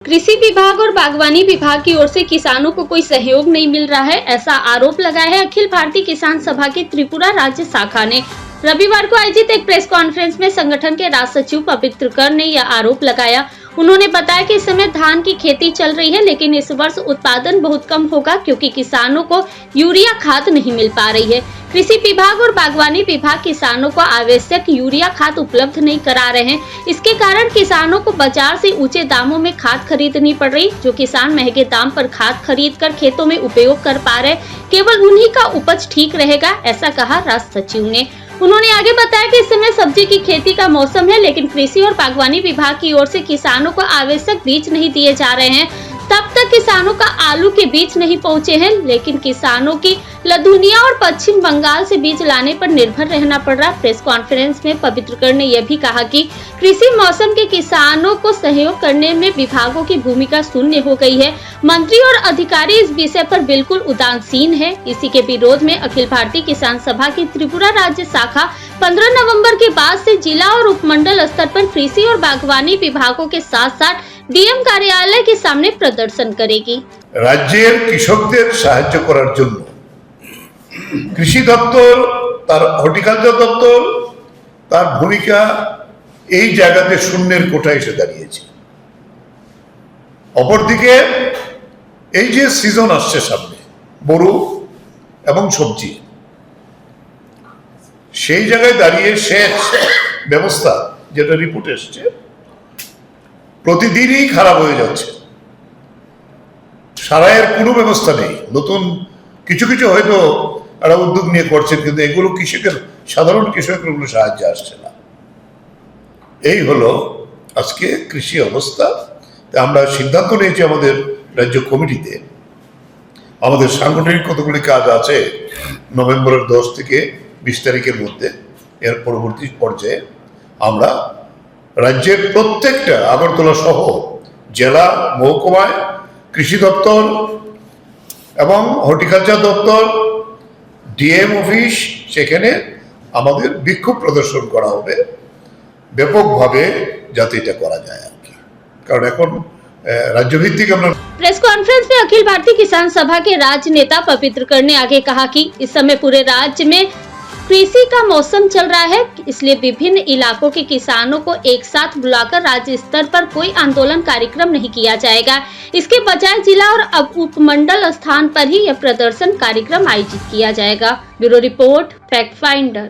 कृषि विभाग और बागवानी विभाग की ओर से किसानों को कोई सहयोग नहीं मिल रहा है, ऐसा आरोप लगाया है अखिल भारतीय किसान सभा की त्रिपुरा राज्य शाखा ने। रविवार को आयोजित एक प्रेस कॉन्फ्रेंस में संगठन के राज्य सचिव पवित्र कर ने यह आरोप लगाया। उन्होंने बताया कि इस समय धान की खेती चल रही है, लेकिन इस वर्ष उत्पादन बहुत कम होगा क्योंकि किसानों को यूरिया खाद नहीं मिल पा रही है। कृषि विभाग और बागवानी विभाग किसानों को आवश्यक यूरिया खाद उपलब्ध नहीं करा रहे हैं। इसके कारण किसानों को बाजार से ऊंचे दामों में खाद खरीदनी पड़ रही। जो किसान महंगे दाम पर खाद खरीद कर खेतों में उपयोग कर पा रहे, केवल उन्हीं का उपज ठीक रहेगा, ऐसा कहा राज्य सचिव ने। उन्होंने आगे बताया कि इस समय सब्जी की खेती का मौसम है, लेकिन कृषि और बागवानी विभाग की ओर से किसानों को आवश्यक बीज नहीं दिए जा रहे हैं। तब तक किसानों का आलू के बीज नहीं पहुंचे हैं, लेकिन किसानों की लधुनिया और पश्चिम बंगाल से बीज लाने पर निर्भर रहना पड़ रहा। प्रेस कॉन्फ्रेंस में पवित्र कर ने यह भी कहा कि कृषि मौसम के किसानों को सहयोग करने में विभागों की भूमिका शून्य हो गई है। मंत्री और अधिकारी इस विषय पर बिल्कुल उदासीन है। इसी के विरोध में अखिल भारतीय किसान सभा की त्रिपुरा राज्य शाखा 15 नवंबर के बाद से जिला और उपमंडल स्तर पर कृषि और बागवानी विभागों के साथ साथ डीएम कार्यालय के सामने प्रदर्शन करेगी। राज्येर कृषकদের সাহায্য করার জন্য কৃষি দপ্তর তার হর্টিকালচার দপ্তর তার ভূমিকা এই জায়গাতে শূন্যের কোঠায় এসে দাঁড়িয়েছে। অপরদিকে এই যে সিজন আসছে সামনে বড়ু এবং সবজি, সেই জায়গায় দাঁড়িয়ে সেচ ব্যবস্থা যেটা রিপোর্ট এসছে প্রতিদিনই খারাপ হয়ে যাচ্ছে। সারাইয়ের কোনো ব্যবস্থা নেই। নতুন কিছু কিছু হয়তো একটা উদ্যোগ নিয়ে করছেন, কিন্তু এগুলো কৃষকের সাধারণ কৃষকের কোনো সাহায্য আসছে না। এই হলো আজকে কৃষি অবস্থা। আমরা সিদ্ধান্ত নিয়েছি আমাদের রাজ্য কমিটিতে, আমাদের সাংগঠনিক কতগুলি কাজ আছে নভেম্বরের 10 থেকে 20 তারিখের মধ্যে। এর পরবর্তী পর্যায়ে আমরা রাজ্যের প্রত্যেকটা আগরতলা সহ জেলা মহকুমায় কৃষি দপ্তর এবং হর্টিকালচার দপ্তর ডিএম অফিস, সেখানে আমাদের বিক্ষোভ প্রদর্শন করা হবে ব্যাপকভাবে, যাতে এটা করা যায় আর কি। কারণ এখন राज्यभित्तिक আমরা। प्रेस कॉन्फ्रेंस में अखिल भारतीय किसान सभा के राज्य नेता पवित्र कर ने आगे कहा कि इस समय पूरे राज्य में कृषि का मौसम चल रहा है, इसलिए विभिन्न इलाकों के किसानों को एक साथ बुलाकर राज्य स्तर पर कोई आंदोलन कार्यक्रम नहीं किया जाएगा। इसके बजाय जिला और उपमंडल स्थान पर ही यह प्रदर्शन कार्यक्रम आयोजित किया जाएगा। Bureau report, fact finder.